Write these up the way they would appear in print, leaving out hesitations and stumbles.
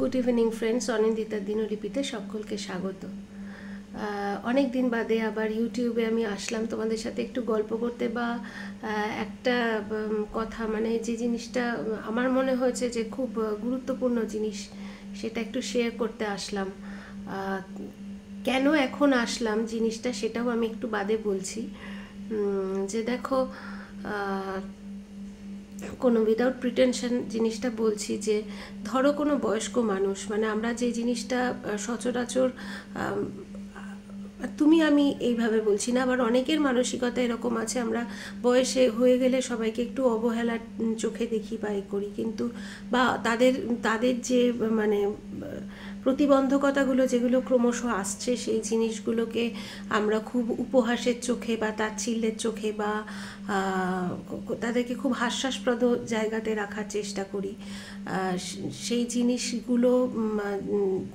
Good evening friends, অনিন্দিতার দিনলিপিতে সকলকে স্বাগত। অনেক দিন বাদে আবার ইউটিউবে আমি আসলাম তোমাদের সাথে একটু গল্প করতে বা একটা কথা, মানে যে জিনিসটা আমার মনে হয়েছে যে খুব গুরুত্বপূর্ণ জিনিস, সেটা একটু শেয়ার করতে আসলাম। কেন এখন আসলাম জিনিসটা সেটাও আমি একটু বাদে বলছি। যে দেখো, কোনো উইদাউট প্রিটেনশন জিনিসটা বলছি যে ধরো কোনো বয়স্ক মানুষ, মানে আমরা যে জিনিসটা সচরাচর, তুমি আমি এইভাবে বলছি না, আবার অনেকের মানসিকতা এরকম আছে, আমরা বয়সে হয়ে গেলে সবাইকে একটু অবহেলার চোখে দেখি বা এ করি, কিন্তু বা তাদের তাদের যে মানে প্রতিবন্ধকতাগুলো যেগুলো ক্রমশ আসছে, সেই জিনিসগুলোকে আমরা খুব উপহাসের চোখে বা তাচ্ছিল্যের চোখে বা তাদেরকে খুব হাস্যাস্পদ জায়গাতে রাখার চেষ্টা করি। সেই জিনিসগুলো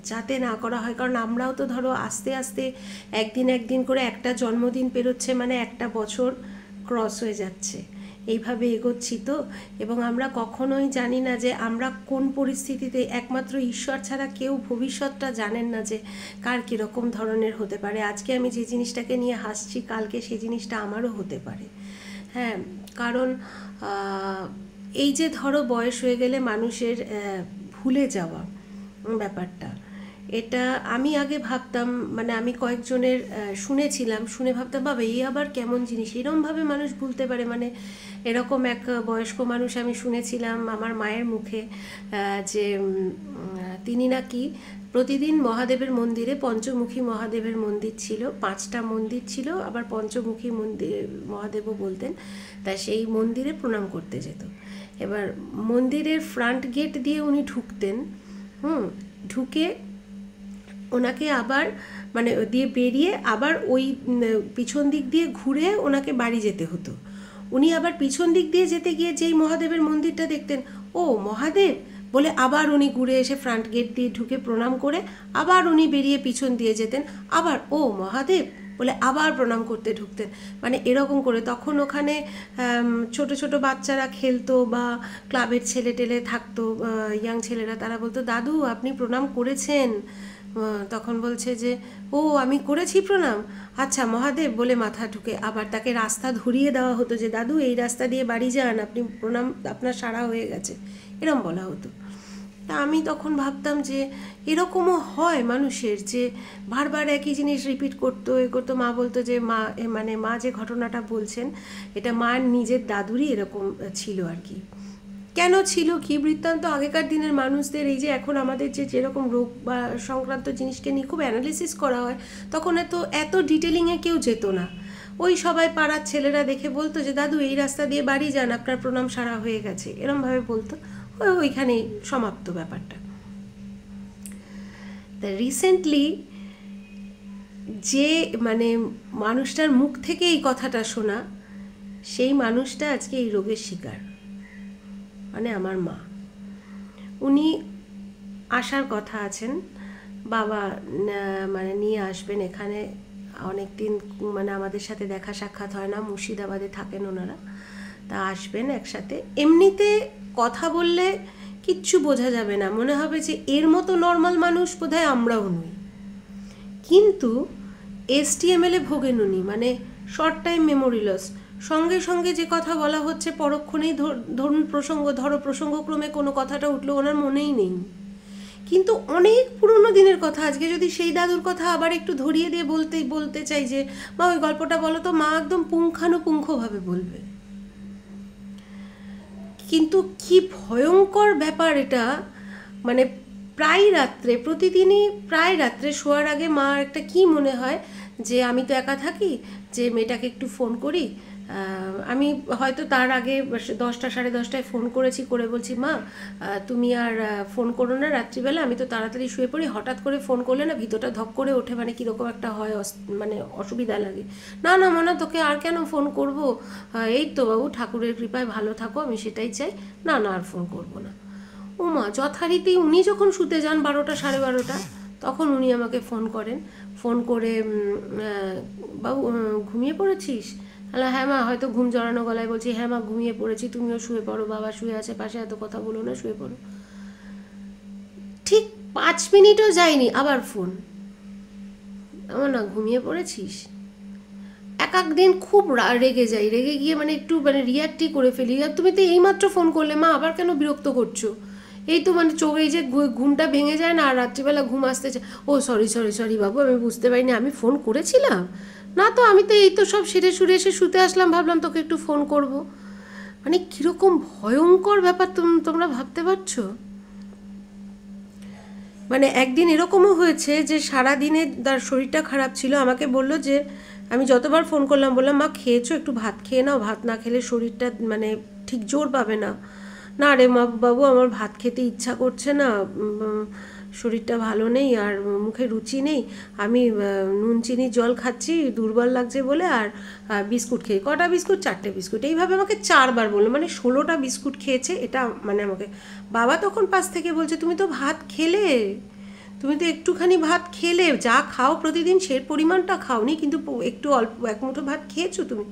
যাতে না করা হয়, কারণ আমরাও তো ধরো আস্তে আস্তে একদিন একদিন করে একটা জন্মদিন পেরোচ্ছে, মানে একটা বছর ক্রস হয়ে যাচ্ছে, এইভাবে এগোচ্ছি তো। এবং আমরা কখনোই জানি না যে আমরা কোন পরিস্থিতিতে, একমাত্র ঈশ্বর ছাড়া কেউ ভবিষ্যৎটা জানেন না যে কার কীরকম ধরনের হতে পারে। আজকে আমি যে জিনিসটাকে নিয়ে হাসছি, কালকে সেই জিনিসটা আমারও হতে পারে। হ্যাঁ, কারণ এই যে ধরো বয়স হয়ে গেলে মানুষের ভুলে যাওয়া ব্যাপারটা, এটা আমি আগে ভাবতাম, মানে আমি কয়েকজনের শুনেছিলাম, শুনে ভাবতাম বাবা এই আবার কেমন জিনিস, এরমভাবে মানুষ ভুলতে পারে। মানে এরকম এক বয়স্ক মানুষ আমি শুনেছিলাম আমার মায়ের মুখে, যে তিনি নাকি প্রতিদিন মহাদেবের মন্দিরে, পঞ্চমুখী মহাদেবের মন্দির ছিল, 5টা মন্দির ছিল, আবার পঞ্চমুখী মন্দির মহাদেবও বলতেন, তাই সেই মন্দিরে প্রণাম করতে যেত। এবার মন্দিরের ফ্রন্ট গেট দিয়ে উনি ঢুকতেন, ঢুকে ওনাকে আবার মানে দিয়ে বেরিয়ে আবার ওই পিছন দিক দিয়ে ঘুরে ওনাকে বাড়ি যেতে হতো। উনি আবার পিছন দিক দিয়ে যেতে গিয়ে যেই মহাদেবের মন্দিরটা দেখতেন, ও মহাদেব বলে আবার উনি ঘুরে এসে ফ্রন্ট গেট দিয়ে ঢুকে প্রণাম করে আবার উনি বেরিয়ে পিছন দিয়ে যেতেন, আবার ও মহাদেব বলে আবার প্রণাম করতে ঢুকতেন। মানে এরকম করে তখন ওখানে ছোট ছোট বাচ্চারা খেলতো বা ক্লাবের ছেলে টেলে থাকতো, ইয়াং ছেলেরা, তারা বলতো দাদু আপনি প্রণাম করেছেন? তখন বলছে যে ও আমি করেছি প্রণাম, আচ্ছা মহাদেব বলে মাথা ঢুকে আবার তাকে রাস্তা ধরিয়ে দেওয়া হতো যে দাদু এই রাস্তা দিয়ে বাড়ি যান, আপনি প্রণাম আপনার সারা হয়ে গেছে, এরম বলা হতো। তা আমি তখন ভাবতাম যে এরকমও হয় মানুষের, যে বারবার একই জিনিস রিপিট করতো এ করতো। মা বলতো যে মা মানে মা যে ঘটনাটা বলছেন এটা মার নিজের দাদুরই এরকম ছিল আর কি। কেন ছিল, কী বৃত্তান্ত, আগেকার দিনের মানুষদের এই যে এখন আমাদের যে যেরকম রোগ বা সংক্রান্ত জিনিসকে নিয়ে খুব অ্যানালিসিস করা হয়, তখন এত ডিটেলিংয়ে কেউ যেত না। ওই সবাই পাড়ার ছেলেরা দেখে বলতো যে দাদু এই রাস্তা দিয়ে বাড়ি যান, আপনার প্রণাম সারা হয়ে গেছে, এরমভাবে বলতো, ওইখানেই সমাপ্ত ব্যাপারটা। তা রিসেন্টলি যে মানে মানুষটার মুখ থেকে এই কথাটা শোনা, সেই মানুষটা আজকে এই রোগের শিকার, মানে আমার মা। উনি আসার কথা আছেন, বাবা মানে নিয়ে আসবেন এখানে, অনেক দিন মানে আমাদের সাথে দেখা সাক্ষাৎ হয় না, মুর্শিদাবাদে থাকেন ওনারা, তা আসবেন একসাথে। এমনিতে কথা বললে কিচ্ছু বোঝা যাবে না, মনে হবে যে এর মতো নর্মাল মানুষ বোধহয় আমরাও নই, কিন্তু এসটিএমএলে ভোগেন উনি, মানে শর্ট টাইম মেমোরি লস। সঙ্গে সঙ্গে যে কথা বলা হচ্ছে পরক্ষণেই ধরুন প্রসঙ্গক্রমে কোনো কথাটা উঠলো ওনার মনেই নেই, কিন্তু অনেক পুরনো দিনের কথা। আজকে যদি সেই দাদুর কথা আবার একটু ধরিয়ে দিয়ে বলতে চাই যে মা ওই গল্পটা বলো তো, মা একদম পুঙ্খানুপুঙ্খভাবে বলবে। কিন্তু কি ভয়ঙ্কর ব্যাপার এটা, মানে প্রায় রাত্রে, প্রতিদিনই প্রায় রাত্রে শোয়ার আগে মা একটা কি মনে হয় যে আমি তো একা থাকি, যে মেয়েটাকে একটু ফোন করি। আমি হয়তো তার আগে 10টা 10:30টায় ফোন করেছি, করে বলছি মা তুমি আর ফোন করো না রাত্রিবেলা, আমি তো তাড়াতাড়ি শুয়ে পড়ি, হঠাৎ করে ফোন করলে না ভিতরটা ধক করে ওঠে, মানে কীরকম একটা হয়, মানে অসুবিধা লাগে। না না মনে তোকে আর কেন ফোন করব, এই তো বাবু ঠাকুরের কৃপায় ভালো থাকো, আমি সেটাই চাই, না না আর ফোন করবো না। ও মা, যথারীতি উনি যখন শুতে যান 12টা 12:30, তখন উনি আমাকে ফোন করেন, ফোন করে বাবু ঘুমিয়ে পড়েছিস? তাহলে হ্যাঁ মা, হয়তো ঘুম জড়ানো গলায় বলছি, হ্যাঁ মা ঘুমিয়ে পড়েছি, তুমিও শুয়ে পড়ো, বাবা শুয়ে আছে পাশে, এত কথা বলো না, শুয়ে পড়ো। ঠিক 5 মিনিটও যায়নি আবার ফোন। আমার না ঘুমিয়ে পড়েছিস? এক এক দিন খুব রেগে যাই, রেগে গিয়ে মানে একটু মানে রিয়াক্টই করে ফেলি। আর তুমি তো এইমাত্র ফোন করলে, মা আবার কেন বিরক্ত করছো? এই তো মানে চোখ, এই যে ঘুমটা ভেঙে যায় না, আর রাত্রিবেলা ঘুম আসতে চায়। ও সরি সরি সরি বাবু, আমি বুঝতে পারিনি, আমি ফোন করেছিলাম না তো, আমি তো এই তো সব সেরে সুরে এসে শুতে আসলাম, ভাবলাম তোকে একটু ফোন করব। মানে কীরকম ভয়ঙ্কর ব্যাপার তোমরা ভাবতে পারছো? মানে একদিন এরকমও হয়েছে যে সারা দিনে তার শরীরটা খারাপ ছিল, আমাকে বলল যে, আমি যতবার ফোন করলাম বললাম মা খেয়েছো, একটু ভাত খেয়ে নাও, ভাত না খেলে শরীরটা মানে ঠিক জোর পাবে না। না রে মা বাবু, আমার ভাত খেতে ইচ্ছা করছে না, শরীরটা ভালো নেই আর মুখে রুচি নেই, আমি নুন চিনি জল খাচ্ছি দুর্বল লাগছে বলে, আর বিস্কুট খেয়ে, কটা বিস্কুট? 4টে বিস্কুট। এইভাবে আমাকে 4বার বললো, মানে 16টা বিস্কুট খেয়েছে এটা। মানে আমাকে বাবা তখন পাশ থেকে বলছে, তুমি তো ভাত খেলে, তুমি তো একটুখানি ভাত খেলে, যা খাও প্রতিদিন সে পরিমাণটা খাওনি, কিন্তু একটু অল্প এক মুঠো ভাত খেয়েছো তুমি।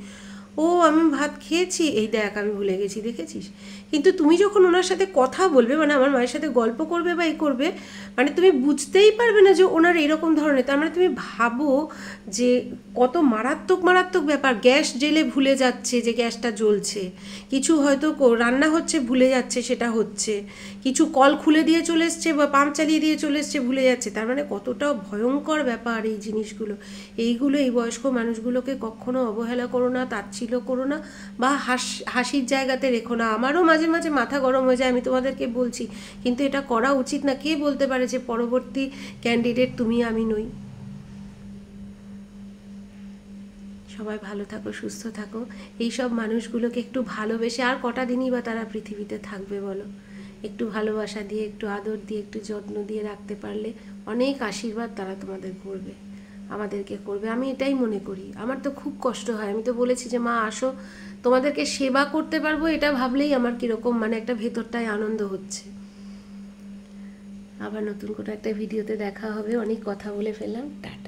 ও আমি ভাত খেয়েছি, এই দেখ আমি ভুলে গেছি, দেখেছিস? কিন্তু তুমি যখন ওনার সাথে কথা বলবে, মানে আমার মায়ের সাথে গল্প করবে বা এই করবে, মানে তুমি বুঝতেই পারবে না যে ওনার এরকম ধরনের। তার মানে তুমি ভাবো যে কত মারাত্মক মারাত্মক ব্যাপার। গ্যাস জেলে ভুলে যাচ্ছে যে গ্যাসটা জ্বলছে, কিছু হয়তো রান্না হচ্ছে ভুলে যাচ্ছে সেটা হচ্ছে, কিছু কল খুলে দিয়ে চলে এসছে বা পাম্প চালিয়ে দিয়ে চলে এসছে ভুলে যাচ্ছে। তার মানে কতটা ভয়ঙ্কর ব্যাপার এই জিনিসগুলো। এইগুলো এই বয়স্ক মানুষগুলোকে কখনো অবহেলা করো না, তাচ্ছিল্য করো না, বা হাসির জায়গাতে রেখো না। আমারও মাঝে মাঝে মাথা গরম হয়ে যায়, আমি তোমাদেরকে বলছি, কিন্তু এটা করা উচিত না। কে বলতে পারে যে পরবর্তী ক্যান্ডিডেট তুমি আমি নই? সবাই ভালো থাকো, সুস্থ থাকো। এইসব মানুষগুলোকে একটু ভালোবেসে, আর কটা দিনই বা তারা পৃথিবীতে থাকবে বলো? একটু ভালোবাসা দিয়ে, একটু আদর দিয়ে, একটু যত্ন দিয়ে রাখতে পারলে অনেক আশীর্বাদ তারা তোমাদের করবে, আমাদেরকে করবে। আমি এটাই মনে করি। আমার তো খুব কষ্ট হয়, আমি তো বলেছি যে মা আসো, তোমাদেরকে সেবা করতে পারবো, এটা ভাবলেই আমার কীরকম মানে একটা ভেতরটায় আনন্দ হচ্ছে। আবার নতুন কোনো একটা ভিডিওতে দেখা হবে। অনেক কথা বলে ফেললাম। টাটা।